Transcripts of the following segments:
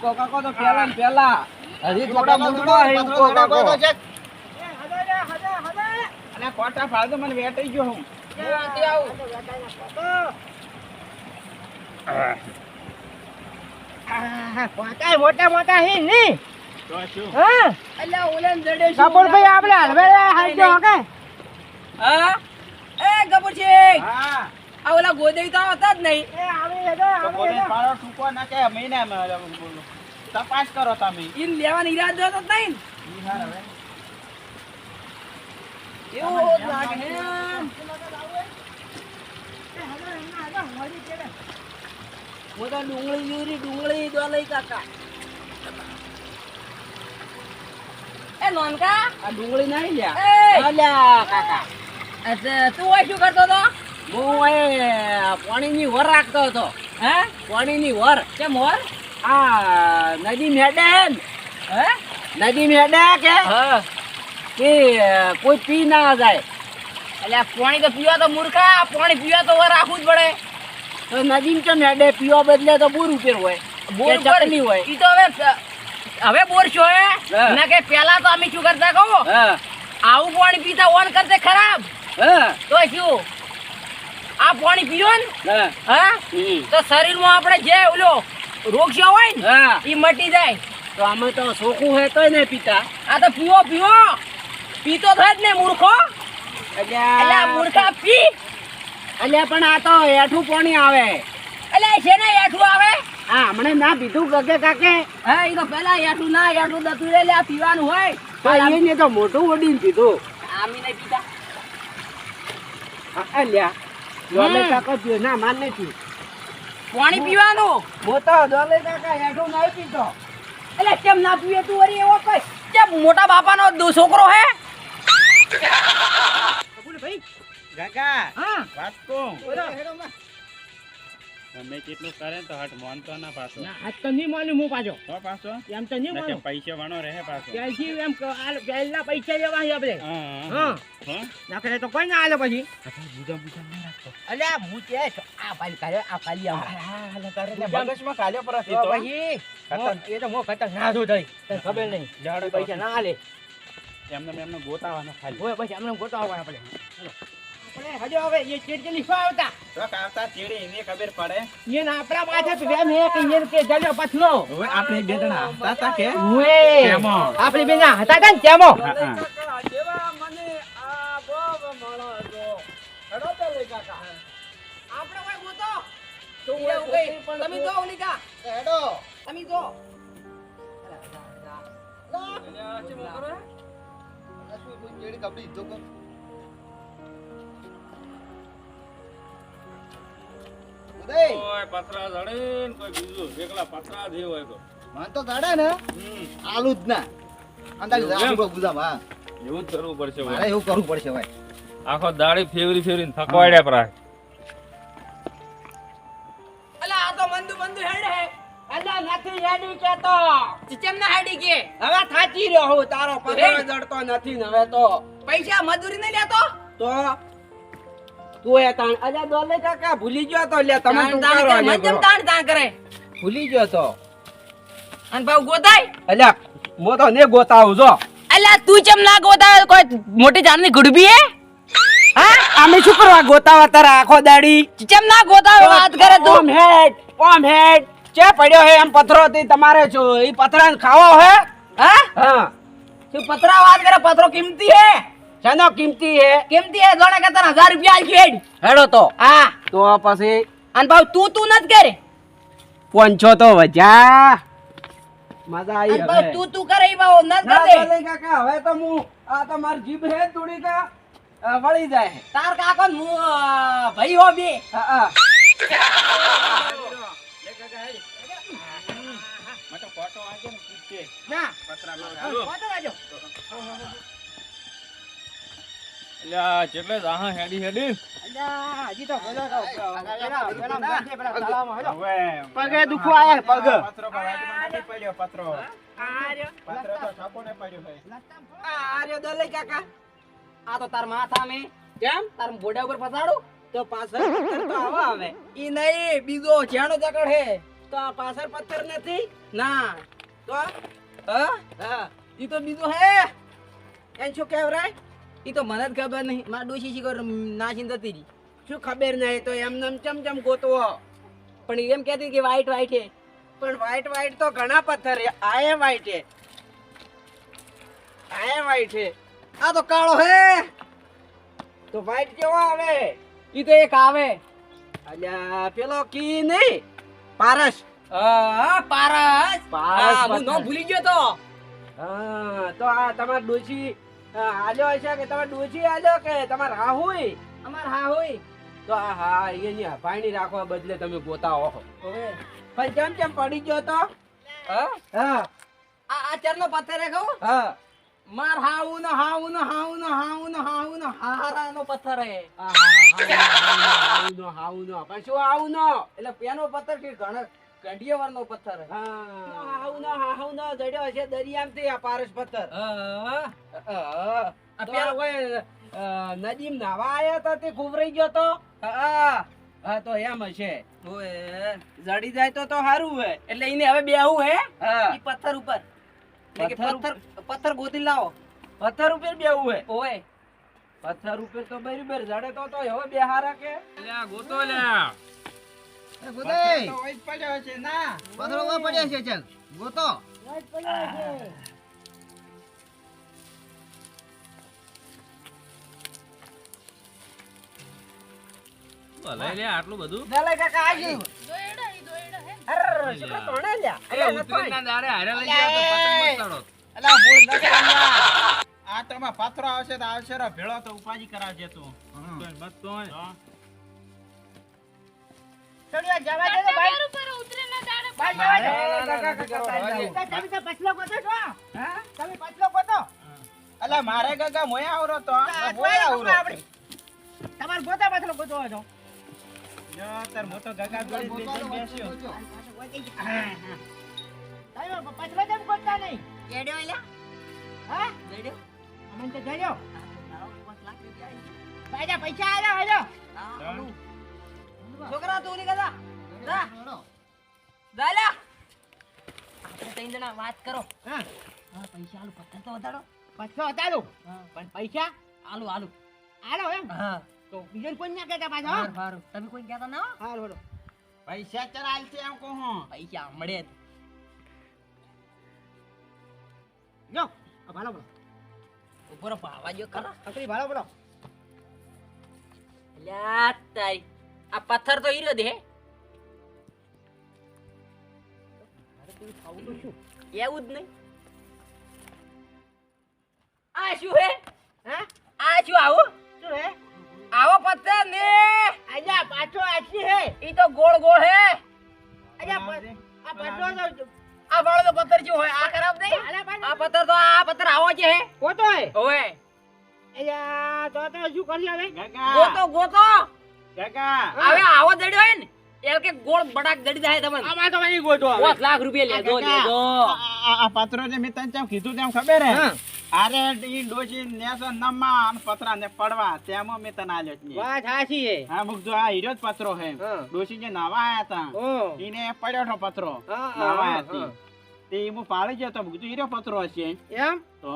કાકો તો પેલા ને પેલા હજી થોડા મૂળમાં હે કાકો છે અને કોટા ફાળતો મને વેટાઈ ગયો હું તે આવું કોટા મોટા મોટા હે ની તો શું હા અલ્લા ઓલેન જડે કપૂરભાઈ આપણે હલવે હાલજો ઓકે હા એ ગબુરજી હા આ ઓલા ગોદેઈ તો હતા જ નહીં એ આવી હેડો તો બોલે પાડો ટૂંકો ના કે મહિને તપાસ કરો તમે ઈન લેવાનો ઈરાદો હતો જ નહીં ઈ હાર હવે એવું લાગે હે મોટા ડુંગળી યુરી ડુંગળી દોલઈ કાકા એ નોનકા આ ડુંગળી નહીં લ્યા અલ્યા કાકા અચ્છા તું ઓય શું કરતો તો હું એ પાણીની વર રાખતો હતો હે પાણીની વર કેમ વર આ નદી મેડે હે નદી મેડે કે હા કે કોઈ પી ના જાય એટલે પાણી તો પીવા તો મૂર્ખા પાણી પીવા તો વર રાખવું જ પડે તો નદીમ કેમ હેડે પીવા બદલે તો બોર ઉપર હોય બોર ચટણી હોય ઈ તો હવે બોર છો હે ના કે પેલા તો અમે શું કરતા કહો આવું પાણી પીતા ઓન કરતે ખરાબ તો શું આ પાણી પીવો ને હા તો શરીરમાં આપણે જે ઓલો રોગ છે હોય ને ઈ મટી જાય તો અમે તો સોખું હે તોય નહીં પીતા આ તો પીવો પીવો પીતો થાય જ ને મૂર્ખો એટલે મૂર્ખા પી એટલે પણ આ તો એઠું પાણી આવે એટલે છે ને એઠું આવે હા હમણે ના પીધું ગગે કાકે હા એ તો પેલા એઠું ના એઠું દતું લે આ પીવાનું હોય તો એને તો મોટું ઓડીને પીધું આમી નહીં પીતા અલ્યા દોલે કાકા પીઓ ના માન નથી પાણી પીવાનું મોટો દોલે કાકા એઠું નહીં પીતો એટલે કેમ ના પીએ તું વરી એવો કઈ કેમ મોટા બાપાનો છોકરો હે ભાઈ કાકા હા વાત કહું ઓલો હેડો માં તમે કેટલું કરે તો હટ માનતો ના પાછો ના આજ તો નહીં માનું હું પાછો તો પાછો એમ તો નહીં ના કે માનું પૈસા વાળો રહે પાછો ત્યાંથી એમ પહેલા પૈસા લેવા છે આપણે હા હા હા નાખે તો કોઈ ના આલે પછી બુજા બુજા ના રાખતો અલ્યા હું કે આ ભાઈ કાલે આ કાલી આવ મગજમાં કાલ્યો પર તો પછી એ તો મો ખતર ના જો થઈ તને ખબર નહીં જાડો પૈસા ના આલે એમને ગોતાવાનો ખાલી હોય પછી એમને ગોતાવા આપણે હજો હવે એ ચેડચેલી શું આવતા તો કાવતા ચેડી એને ખબર પડે એને આપણા માથે પ્રેમ હે કે એને કે જલ્યો પછલો હવે આપણે બે જણા હતા તા કે ઓએ તેમો. આપણે બેના હતા ને તેમો હા જેવા મને આ બોબ મળો જો હેડો તો લે કાકા આપણે કોઈ ગોતો તો હું કઈ તમે જો ઓલિકા હેડો તમે જો કોઈ પતરા જડીન કોઈ બીજું એકલા પતરા જે હોય તો મન તો ગાડા ને આલુ જ ના અંદાજ જાવું ગુજામ હા એવું જ કરવું પડશે મારે એવું કરવું પડશે ભાઈ આખો દાડી ફેવરી ફેવરીને થકવાડ્યા પરાય અલા આ તો મંદુ મંદુ હેડ હે અલ્લા નથી યાડી કેતો ચિચમ ના હેડી કે હવે થાચી રહ્યો હું તારો પગલો જડતો નથી ને હવે તો પૈસા મજૂરી નહીં લેતો તો તું એ તાણ અલ્યા દોલે કાકા ભૂલી ગયો તો લે તમે તું કરો લે મજમ તાણ તાણ કરે ભૂલી ગયો તો અને ભાવ ગોતાય અલ્યા મો તો ને ગોતાવું જો અલ્યા તું ચમ ના ગોતાય કોઈ મોટી જાનની ગુડબી હે હા અમે શું કરવા ગોતાવા તારા આખો દાડી ચમ ના ગોતાવે વાત કરે તું ઓમ હેડ ચે પડ્યો હે એમ પથરો થી તમારે છો ઈ પથરા ખાવો હે હા હા તું પતરા વાત કરે પતરો કિંમતી હે શાનો કિંમતી હે કિંમતી હે જોણે કે તને 1000 રૂપિયા આલજો હેડ હેડો તો હા તો પછી અને ભાવ તું નત કરે પોંચો તો વજા મજા આવી અને ભાવ હવે તું કરે ઈ ભાવ નત ના કરે દોલે કાકા હવે તો હું આ તો મારી જીભ હે થોડી કા વળી જાય હે. તાર કાકો મુ ભાઈ હો બે હા હા મતો ફોટો વાંચે ને પૂછે ના પતરામાં ફોટો વાજો અલ્યા જેટલે જાહા હેડી હેડી અલ્યા હજી તો ભલો પેલા નાખે પેલા તળાવમાં હેલો હવે પગે દુખો આયા પગ પત્રો પર વાજમાં નથી પડ્યો પત્રો આર્યો પત્રો તો છાપોને પડ્યો ભાઈ આર્યો દલે કાકા આ તો તાર માથા મે કેમ તાર બોડા ઉપર ફસાડું તો પાછળ તો આવા આવે ઈ નહીં બીજો જાણો જકડ હે તો આ પાછળ પથ્થર નથી ના તો હા હા ઈ તો બીજું હે એમ શું કહેવરાય ઈ તો મને જ ખબર નહીં મારા ડોશી શીખર નાસીને જતી રહી શું ખબર નહીં તો એમને ચમચમ ગોતવો પણ એમ કહેતી કે વાઈટ વાઈટ હે પણ વાઈટ તો ઘણા પથ્થર છે આયે વાઈટ છે આયે વાઈટ છે આ તો કાળો હે તો વાઈટ કેવો આવે ઈ તો એક આવે અલ્યા પેલો કી નહીં પારસ હા પારસ પારસ હા, હું પથ્થર. નામ ભૂલી ગયો તો હા તો આ તમાર ડોશી આલ્યો હશે કે તમાર ડોશી આલ્યો કે તમાર હાહુય અમાર હા હોય તો આ હા એની પાણી રાખવા બદલે તમે ગોતાઓ હવે પણ કેમ કેમ પડી ગયો તો હા હા આ ચરનો પથ્થર હે કહું હા માર હાઉ નો હારાનો પથ્થર હે હાઉ નો પણ શું આવું નો એટલે પેનો પથ્થર કે ગંઢિયાવાળનો પથ્થર હે હાઉ નો જડ્યો હશે દરિયામાંથી આ પારસ પથ્થર હા આ પેલો કોઈ નદીમ નાવા આયા તા તે ખુવરાઈ ગયો તો હા તો એમ હશે ઓય જડી જાય તો સારું હે એટલે ઈને હવે બેહું હે હા ઈ પથ્થર ઉપર એટલે કે પથ્થર પથ્થર ગોતી લાવો પથ્થર ઉપર બેવું હે ઓય પથ્થર ઉપર તો બરાબર જડે તો હવે બેહારા કે લ્યા ગોતો લ્યા પથ્થર તો હોય જ પડ્યો છે ના પથ્થર ઉપર પડ્યા છે ચાલ ગોતો લઈ લે આટલું બધું દલાઈ કાકા આવી અરે શું તોણે લ્યા એ ઉતરીના દાડે હારે લઈ ગયા તો પતંગ મસ્તાડો અલા બોલ નકા આ તો માં પાત્રો આવશે તો આવશે રો ભેળો તો ઉપાજી કરાવજે તું બસ તો ચડિયા જવા દે ભાઈ ભાઈ જવા દે તમે તો પછલો ગોતો છો હા તમે પછલો ગોતો અલા મારે ગગા મોયા આવરો તો મોયા આવરો તમાર ગોતા પછલો ગોતો છો યો તાર મોટો ગગા જોડે બેસ્યો તમે પછલો જેમ ગોતતા નહીં એડ્યો એલા હા એડ્યો અમન તો જડ્યો 5 લાખ રૂપિયા પૈસા પૈસા આલ્યો છોકરા તું ની કદા જા દાલા આપણે ત્રણ જણા વાત કરો હા હા પૈસા આલુ પથ્થર તો વધારો પછલો હતાડો હા પણ પૈસા આલુ આલુ આલો એમ હા તો બીજન કોઈ ના કહેતા પાછો હારું હારું તમે કોઈ કહેતા ના હો? હાલો હાલો પૈસા ચરાલ છે એમ કહું હું પૈસા મળે જ. જો આ ભાલો બોલો ઉપર ભાવા જો ખરા અકરી ભાલો બોલો લ્યા તારી આ પથ્થર તો હીરો દે આવું તો શું એવું જ નહીં આ શું હે હા આ શું આવું શું હે આવો પથ્થર ને આજા પાછો આછી હે ઈ તો ગોળ ગોળ હે આજા આ પાછો તો આ વાળો તો પથ્થર શું હોય આ ખરાબ નહીં આલા પાછો આ પથ્થર આવો છે હે કોતો હે ઓએ આજા તો શું કરી હવે ગગા ગોતો ગોતો ગગા હવે આવો જડ્યો હે ને એટલે કે ગોળ બડાક જડી જાય તમને આમાં તો નહીં ગોતો 5 લાખ રૂપિયા લેજો લેજો આ પાત્રો જે મેં તને કેમ કીધું તેમ ખબર હે હા. અરે ઈ ડોશી નેસો નમા અને પતરા ને પડવા તેમાં મેં તને આલ્યો જ નહીં વાત હાચી હે હા મુકજો આ હીરો જ પત્રો હે હા. ડોશી જે નાવા આયા તા ઓ ઈને પડ્યો તો પત્રો હા, નાવા હા, આયા તી. તે હું પાડી ગયો તો મુકજો હીરો પત્રો હશે એમ તો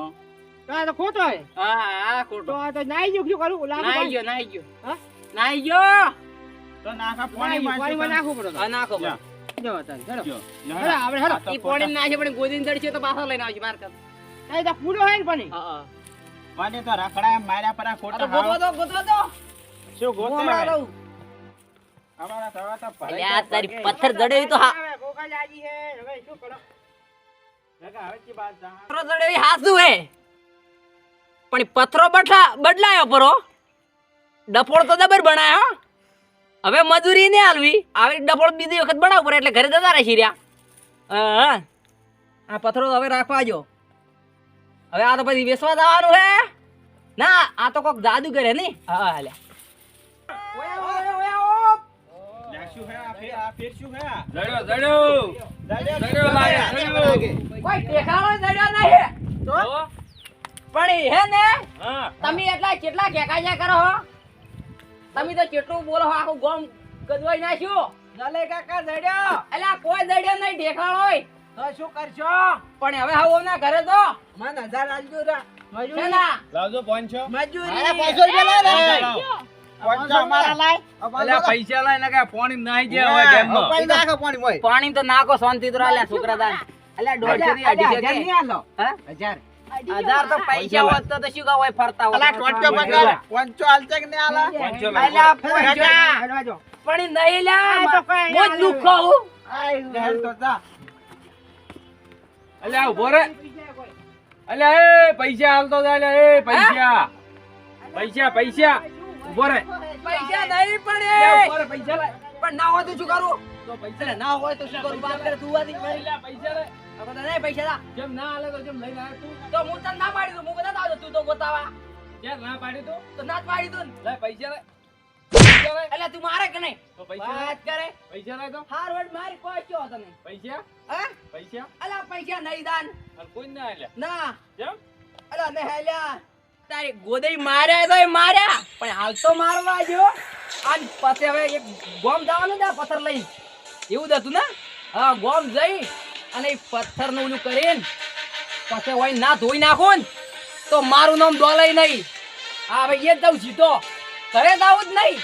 તો આ તો ખોટો હે હા આ તો ખોટો આ તો નાઈ ગયો શું કરું લાગુ નાઈ ગયો નાઈ ગયો હા નાઈ ગયો તો નાખા પાણી પાણી માં નાખવું પડે આ નાખો જા. જો તાન ચલો જો, હેલો, આપણે હેલો. ઈ પોણી નાખે પણ ગોદીને દડશે તો પાછો લઈને આવશે માર કર તાઈ તો પૂરો હે ને પાણી હા હા પાણી તો રખડા માર્યા પર આ તો ખોટા ગોતવા દો શું હું ગોતે હમણાં રહું અમારા તવા તો ભરાઈ અલ્યા ગયા તારી પગે. પથ્થર જડે તો હા હવે ગોગા લાગી હે હવે શું કરો ગગા, હવે કી બાત જા. પથ્થરો જડે એ હાસું હે પણ ઈ પથ્થરો બદલાયો પરો ડફોળ તો દબર બનાયો હો. હવે મજૂરી ને આલવી આવી ડફોળ બીજી વખત બનાવ પડે એટલે ઘરે જતા રહેશી રહ્યા હા આ પથ્થરો તો હવે રાખવા જો હવે આ તો પછી વેચવા જવાનું હે ના આ તો કોક જાદુ કરે ને હા હાલ્યા લે, શું હે આ ફેર શું હે આ? જડ્યો જડ્યો લાગે કોઈ ટેકાળો જડ્યો નહીં તો પણ ઈ હે ને હા તમે એટલા કેટલા કેકાયા કરો હો તમે તો કેટલું બોલો હો આખું ગોમ ગદવાઈ નાખ્યું નલે કાકા જડ્યો. અલ્યા કોઈ જડ્યો નહીં ઢેકાળ હોય. તો શું કરશો? પણ હવે હાવ ના ઘરે તો મને 1000 આલજો રા. મજૂરી. લાવજો 500. મજૂરી. અરે 500 રૂપિયા લાવ રે. 500 અમારા લાય. અલ્યા પૈસા લાય ને કે પાણી નાઈ જાય હવે ડેમમાં. પાણી નાખો પાણી મોય. પાણી તો નાખો શાંતિ તો આલ્યા છોકરા દાન. અલ્યા 150 થી 250 નહીં આલો. હા 1000. 1000 તો પૈસા હોત તો શું કા હોય ફરતા હોય. અલા ટોટકો પકડ. 500 હાલશે કે નહીં હાલા? 500 લાવ. અલ્યા પૈસા. પણ નહીં લ્યા. હું દુખો હું. હેલ તો જા. અલ્યા ઉભો રે. અલ્યા એ પૈસા હાલતો જા અલ્યા એ પૈસા. પૈસા ઉભો રે. પૈસા નહીં ઉભો પડે. રે પૈસા લાય. પણ ના હોય તો શું કરું? તો પૈસા એટલે ના હોય તો શું કરું? બાપ કરે તું આદી. અલ્યા પૈસા લે. હવે તો નહીં પૈસા દા. જેમ ના હાલે તો જેમ લઈને આવ્યો તું. તો હું તને ના પાડી દઉં. હું કદાચ આવજો તું તો ગોતાવા. ક્યાં ના પાડી તું? તો ના જ પાડી દઉં ને. લે પૈસા લે. પૈસા લે. એટલે તું મારે કે નહીં? તો પૈસા લે. વાત કરે. પૈસા લે તો. હાર વડ મારી કોઈ કયો તને. પૈસા હે? પૈસા અલા પૈસા નહીં દાન. અને કોઈ ના આલ્યા. ના. કેમ? અલા ને હેલ્યા. તારી ગોદઈ માર્યા તો માર્યા. પણ હાલ તો મારવા જો. આન પછી હવે એક ગોમ જવાનું છે પથ્થર લઈ. એવું જ હતું ને? હા ગોમ જઈ અને એ પથ્થરનું ઓલું કરીને પછી હોય ના ધોઈ નાખો ને તો મારું નામ ડોલાય નહીં. હા ભાઈ એ જ દઉં સીધો. ઘરે જ આવું જ નહીં.